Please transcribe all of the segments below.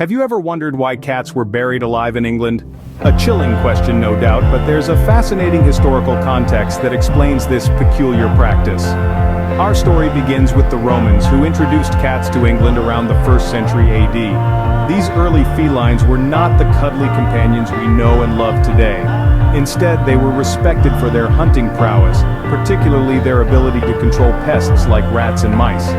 Have you ever wondered why cats were buried alive in England? A chilling question, no doubt, but there's a fascinating historical context that explains this peculiar practice. Our story begins with the Romans, who introduced cats to England around the 1st century AD. These early felines were not the cuddly companions we know and love today. Instead, they were respected for their hunting prowess, particularly their ability to control pests like rats and mice.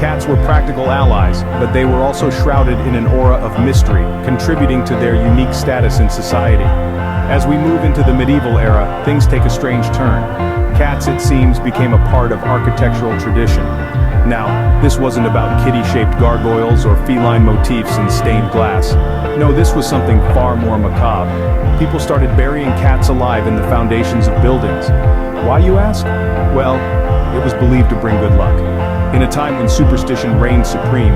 Cats were practical allies, but they were also shrouded in an aura of mystery, contributing to their unique status in society. As we move into the medieval era, things take a strange turn. Cats, it seems, became a part of architectural tradition. Now, this wasn't about kitty-shaped gargoyles or feline motifs in stained glass. No, this was something far more macabre. People started burying cats alive in the foundations of buildings. Why, you ask? Well, it was believed to bring good luck. In a time when superstition reigned supreme,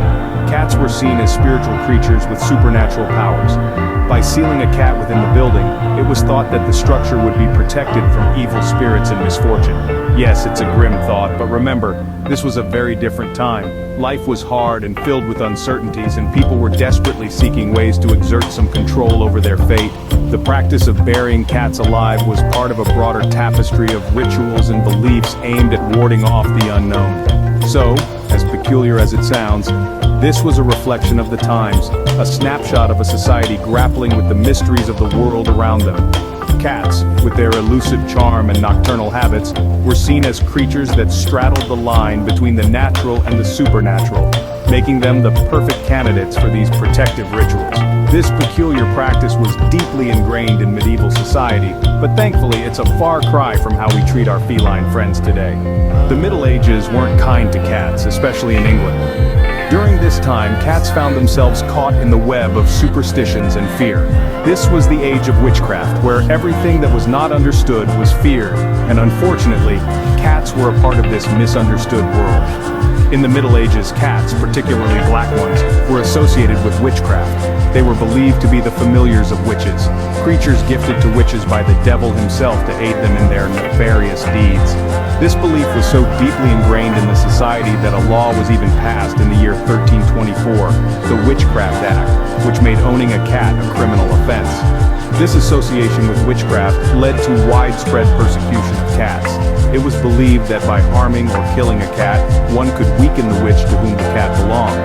cats were seen as spiritual creatures with supernatural powers. By sealing a cat within the building, it was thought that the structure would be protected from evil spirits and misfortune. Yes, it's a grim thought, but remember, this was a very different time. Life was hard and filled with uncertainties, and people were desperately seeking ways to exert some control over their fate. The practice of burying cats alive was part of a broader tapestry of rituals and beliefs aimed at warding off the unknown. So, as peculiar as it sounds, this was a reflection of the times, a snapshot of a society grappling with the mysteries of the world around them. Cats, with their elusive charm and nocturnal habits, were seen as creatures that straddled the line between the natural and the supernatural, making them the perfect candidates for these protective rituals. This peculiar practice was deeply ingrained in medieval society, but thankfully it's a far cry from how we treat our feline friends today. The Middle Ages weren't kind to cats, especially in England. During this time, cats found themselves caught in the web of superstitions and fear. This was the age of witchcraft, where everything that was not understood was feared, and unfortunately, cats were a part of this misunderstood world. In the Middle Ages, cats, particularly black ones, were associated with witchcraft. They were believed to be the familiars of witches, creatures gifted to witches by the devil himself to aid them in their nefarious deeds. This belief was so deeply ingrained in the society that a law was even passed in the year 1324, the Witchcraft Act, which made owning a cat a criminal offense. This association with witchcraft led to widespread persecution of cats. It was believed that by harming or killing a cat, one could weaken the witch to whom the cat belonged.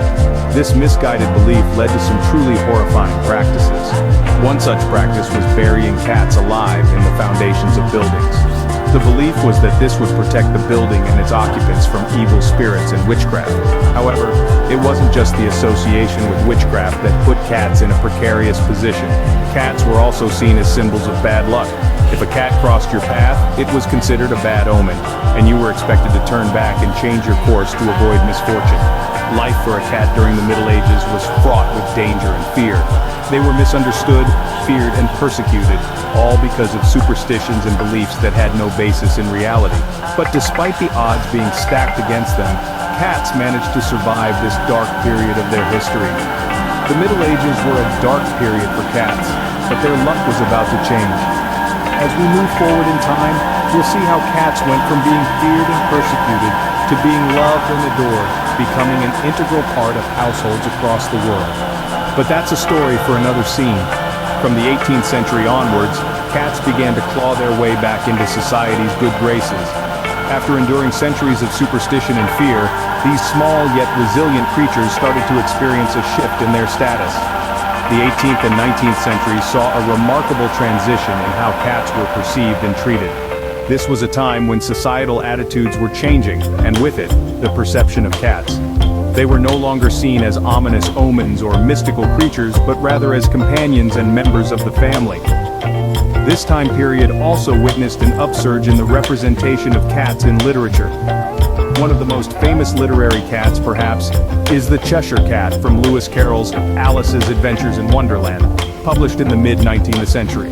This misguided belief led to some truly horrifying practices. One such practice was burying cats alive in the foundations of buildings. The belief was that this would protect the building and its occupants from evil spirits and witchcraft. However, it wasn't just the association with witchcraft that put cats in a precarious position. Cats were also seen as symbols of bad luck. If a cat crossed your path, it was considered a bad omen, and you were expected to turn back and change your course to avoid misfortune. Life for a cat during the Middle Ages was fraught with danger and fear. They were misunderstood, feared, and persecuted, all because of superstitions and beliefs that had no basis in reality. But despite the odds being stacked against them, cats managed to survive this dark period of their history. The Middle Ages were a dark period for cats, but their luck was about to change. As we move forward in time, we'll see how cats went from being feared and persecuted to being loved and adored, becoming an integral part of households across the world. But that's a story for another scene. From the 18th century onwards, cats began to claw their way back into society's good graces. After enduring centuries of superstition and fear, these small yet resilient creatures started to experience a shift in their status. The 18th and 19th centuries saw a remarkable transition in how cats were perceived and treated. This was a time when societal attitudes were changing, and with it, the perception of cats. They were no longer seen as ominous omens or mystical creatures, but rather as companions and members of the family. This time period also witnessed an upsurge in the representation of cats in literature. One of the most famous literary cats, perhaps, is the Cheshire Cat from Lewis Carroll's Alice's Adventures in Wonderland, published in the mid-19th century.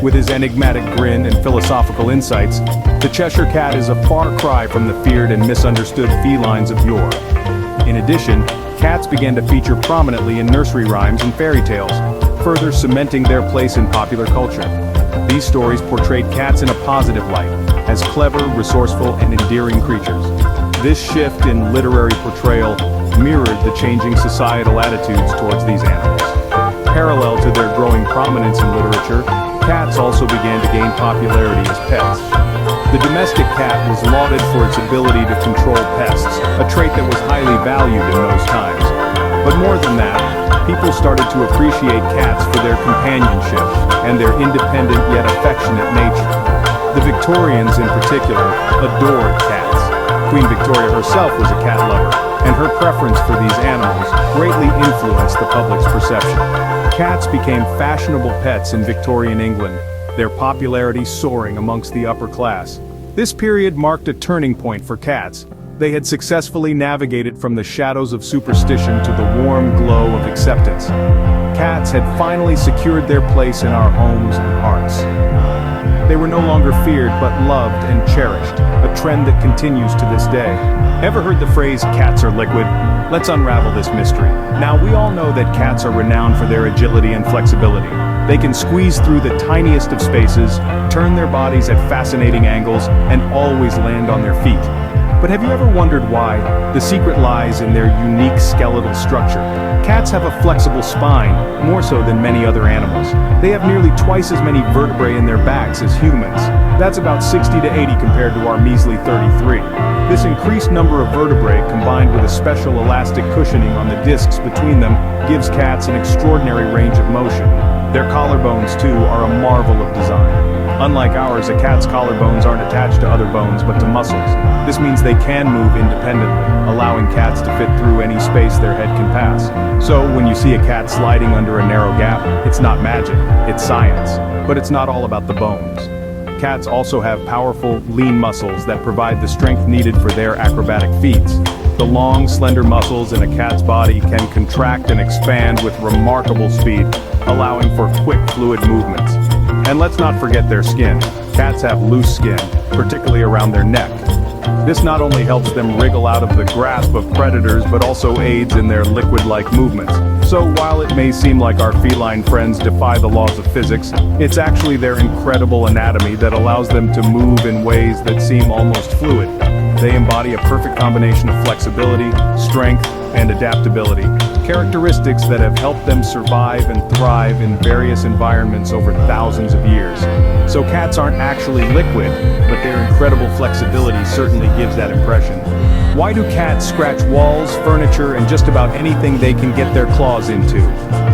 With his enigmatic grin and philosophical insights, the Cheshire Cat is a far cry from the feared and misunderstood felines of yore. In addition, cats began to feature prominently in nursery rhymes and fairy tales, further cementing their place in popular culture. These stories portrayed cats in a positive light, as clever, resourceful, and endearing creatures. This shift in literary portrayal mirrored the changing societal attitudes towards these animals. parallel to their growing prominence in literature, cats also began to gain popularity as pets. The domestic cat was lauded for its ability to control pests, a trait that was highly valued in those times. But more than that, people started to appreciate cats for their companionship and their independent yet affectionate nature. The Victorians, in particular, adored cats. Queen Victoria herself was a cat lover, and her preference for these animals greatly influenced the public's perception. Cats became fashionable pets in Victorian England, their popularity soaring amongst the upper class. This period marked a turning point for cats. They had successfully navigated from the shadows of superstition to the warm glow of acceptance. Cats had finally secured their place in our homes and hearts. They were no longer feared but loved and cherished, a trend that continues to this day. Ever heard the phrase, "cats are liquid"? Let's unravel this mystery. Now, we all know that cats are renowned for their agility and flexibility. They can squeeze through the tiniest of spaces, turn their bodies at fascinating angles, and always land on their feet. But have you ever wondered why? The secret lies in their unique skeletal structure. Cats have a flexible spine, more so than many other animals. They have nearly twice as many vertebrae in their backs as humans. That's about 60 to 80 compared to our measly 33. This increased number of vertebrae, combined with a special elastic cushioning on the discs between them, gives cats an extraordinary range of motion. Their collarbones, too, are a marvel of design. Unlike ours, a cat's collarbones aren't attached to other bones but to muscles. This means they can move independently, allowing cats to fit through any space their head can pass. So, when you see a cat sliding under a narrow gap, it's not magic, it's science. But it's not all about the bones. Cats also have powerful, lean muscles that provide the strength needed for their acrobatic feats. The long, slender muscles in a cat's body can contract and expand with remarkable speed, allowing for quick, fluid movements. And let's not forget their skin. Cats have loose skin, particularly around their neck. This not only helps them wriggle out of the grasp of predators, but also aids in their liquid-like movements. So while it may seem like our feline friends defy the laws of physics, it's actually their incredible anatomy that allows them to move in ways that seem almost fluid. They embody a perfect combination of flexibility, strength, and adaptability, characteristics that have helped them survive and thrive in various environments over thousands of years. So cats aren't actually liquid, but their incredible flexibility certainly gives that impression. Why do cats scratch walls, furniture, and just about anything they can get their claws into?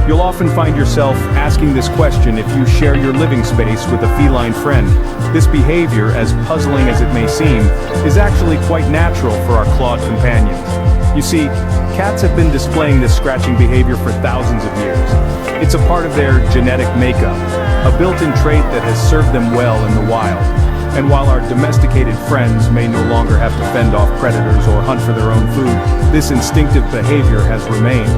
You'll often find yourself asking this question if you share your living space with a feline friend. This behavior, as puzzling as it may seem, is actually quite natural for our clawed companions. You see, cats have been displaying this scratching behavior for thousands of years. It's a part of their genetic makeup, a built-in trait that has served them well in the wild. And while our domesticated friends may no longer have to fend off predators or hunt for their own food, this instinctive behavior has remained.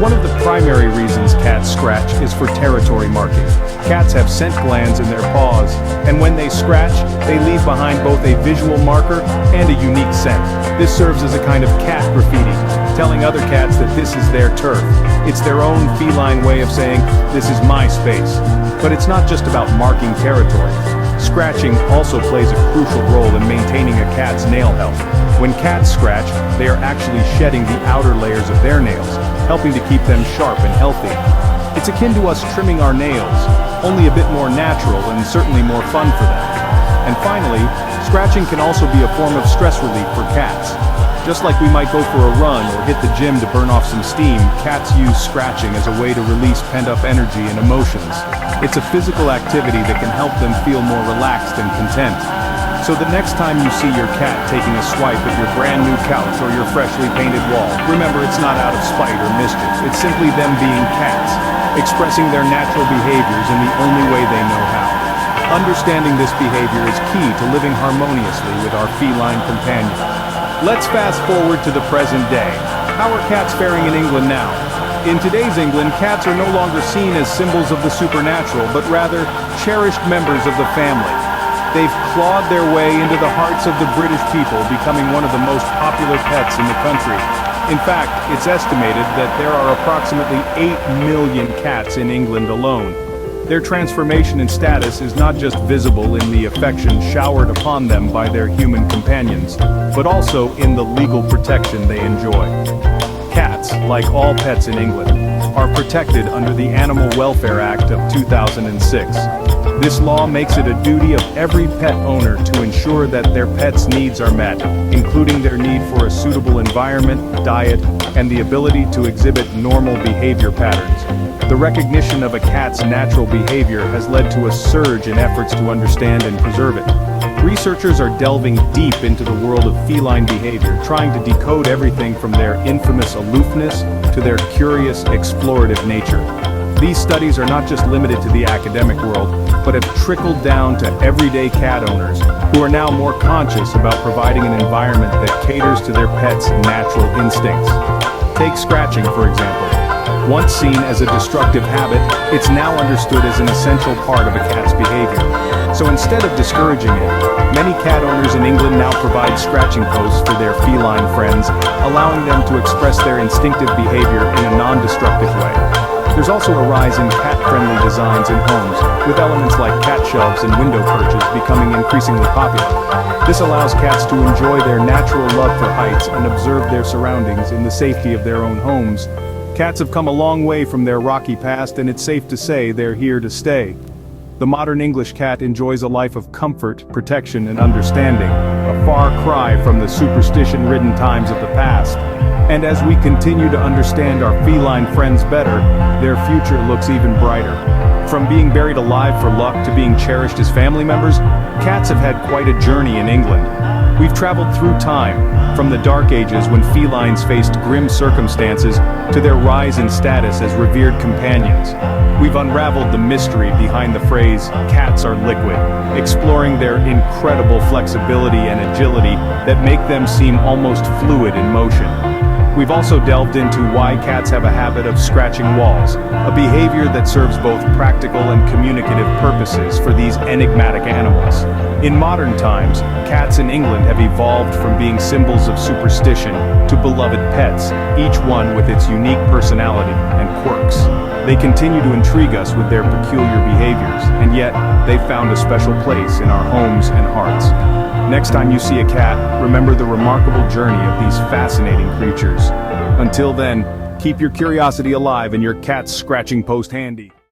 One of the primary reasons cats scratch is for territory marking. Cats have scent glands in their paws, and when they scratch, they leave behind both a visual marker and a unique scent. This serves as a kind of cat graffiti, telling other cats that this is their turf. It's their own feline way of saying, "This is my space." But it's not just about marking territory. Scratching also plays a crucial role in maintaining a cat's nail health. When cats scratch, they are actually shedding the outer layers of their nails, helping to keep them sharp and healthy. It's akin to us trimming our nails, only a bit more natural and certainly more fun for them. And finally, scratching can also be a form of stress relief for cats. Just like we might go for a run or hit the gym to burn off some steam, cats use scratching as a way to release pent-up energy and emotions. It's a physical activity that can help them feel more relaxed and content. So the next time you see your cat taking a swipe at your brand new couch or your freshly painted wall, remember it's not out of spite or mischief. It's simply them being cats, expressing their natural behaviors in the only way they know how. Understanding this behavior is key to living harmoniously with our feline companions. Let's fast forward to the present day. How are cats faring in England now? In today's England, cats are no longer seen as symbols of the supernatural, but rather cherished members of the family. They've clawed their way into the hearts of the British people, becoming one of the most popular pets in the country. In fact, it's estimated that there are approximately 8 million cats in England alone. Their transformation in status is not just visible in the affection showered upon them by their human companions, but also in the legal protection they enjoy. Cats, like all pets in England, are protected under the Animal Welfare Act of 2006. This law makes it a duty of every pet owner to ensure that their pet's needs are met, including their need for a suitable environment, diet, and the ability to exhibit normal behavior patterns. The recognition of a cat's natural behavior has led to a surge in efforts to understand and preserve it. Researchers are delving deep into the world of feline behavior, trying to decode everything from their infamous aloofness to their curious, explorative nature. These studies are not just limited to the academic world, but have trickled down to everyday cat owners, who are now more conscious about providing an environment that caters to their pets' natural instincts. Take scratching, for example. Once seen as a destructive habit, it's now understood as an essential part of a cat's behavior. So instead of discouraging it, many cat owners in England now provide scratching posts for their feline friends, allowing them to express their instinctive behavior in a non-destructive way. There's also a rise in cat-friendly designs in homes, with elements like cat shelves and window perches becoming increasingly popular. This allows cats to enjoy their natural love for heights and observe their surroundings in the safety of their own homes. Cats have come a long way from their rocky past, and it's safe to say they're here to stay. The modern English cat enjoys a life of comfort, protection, and understanding, a far cry from the superstition-ridden times of the past. And as we continue to understand our feline friends better, their future looks even brighter. From being buried alive for luck to being cherished as family members, cats have had quite a journey in England. We've traveled through time, from the Dark Ages when felines faced grim circumstances, to their rise in status as revered companions. We've unraveled the mystery behind the phrase, "cats are liquid," exploring their incredible flexibility and agility that make them seem almost fluid in motion. We've also delved into why cats have a habit of scratching walls, a behavior that serves both practical and communicative purposes for these enigmatic animals. In modern times, cats in England have evolved from being symbols of superstition to beloved pets, each one with its unique personality and quirks. They continue to intrigue us with their peculiar behaviors, and yet, they've found a special place in our homes and hearts. Next time you see a cat, remember the remarkable journey of these fascinating creatures. Until then, keep your curiosity alive and your cat's scratching post handy.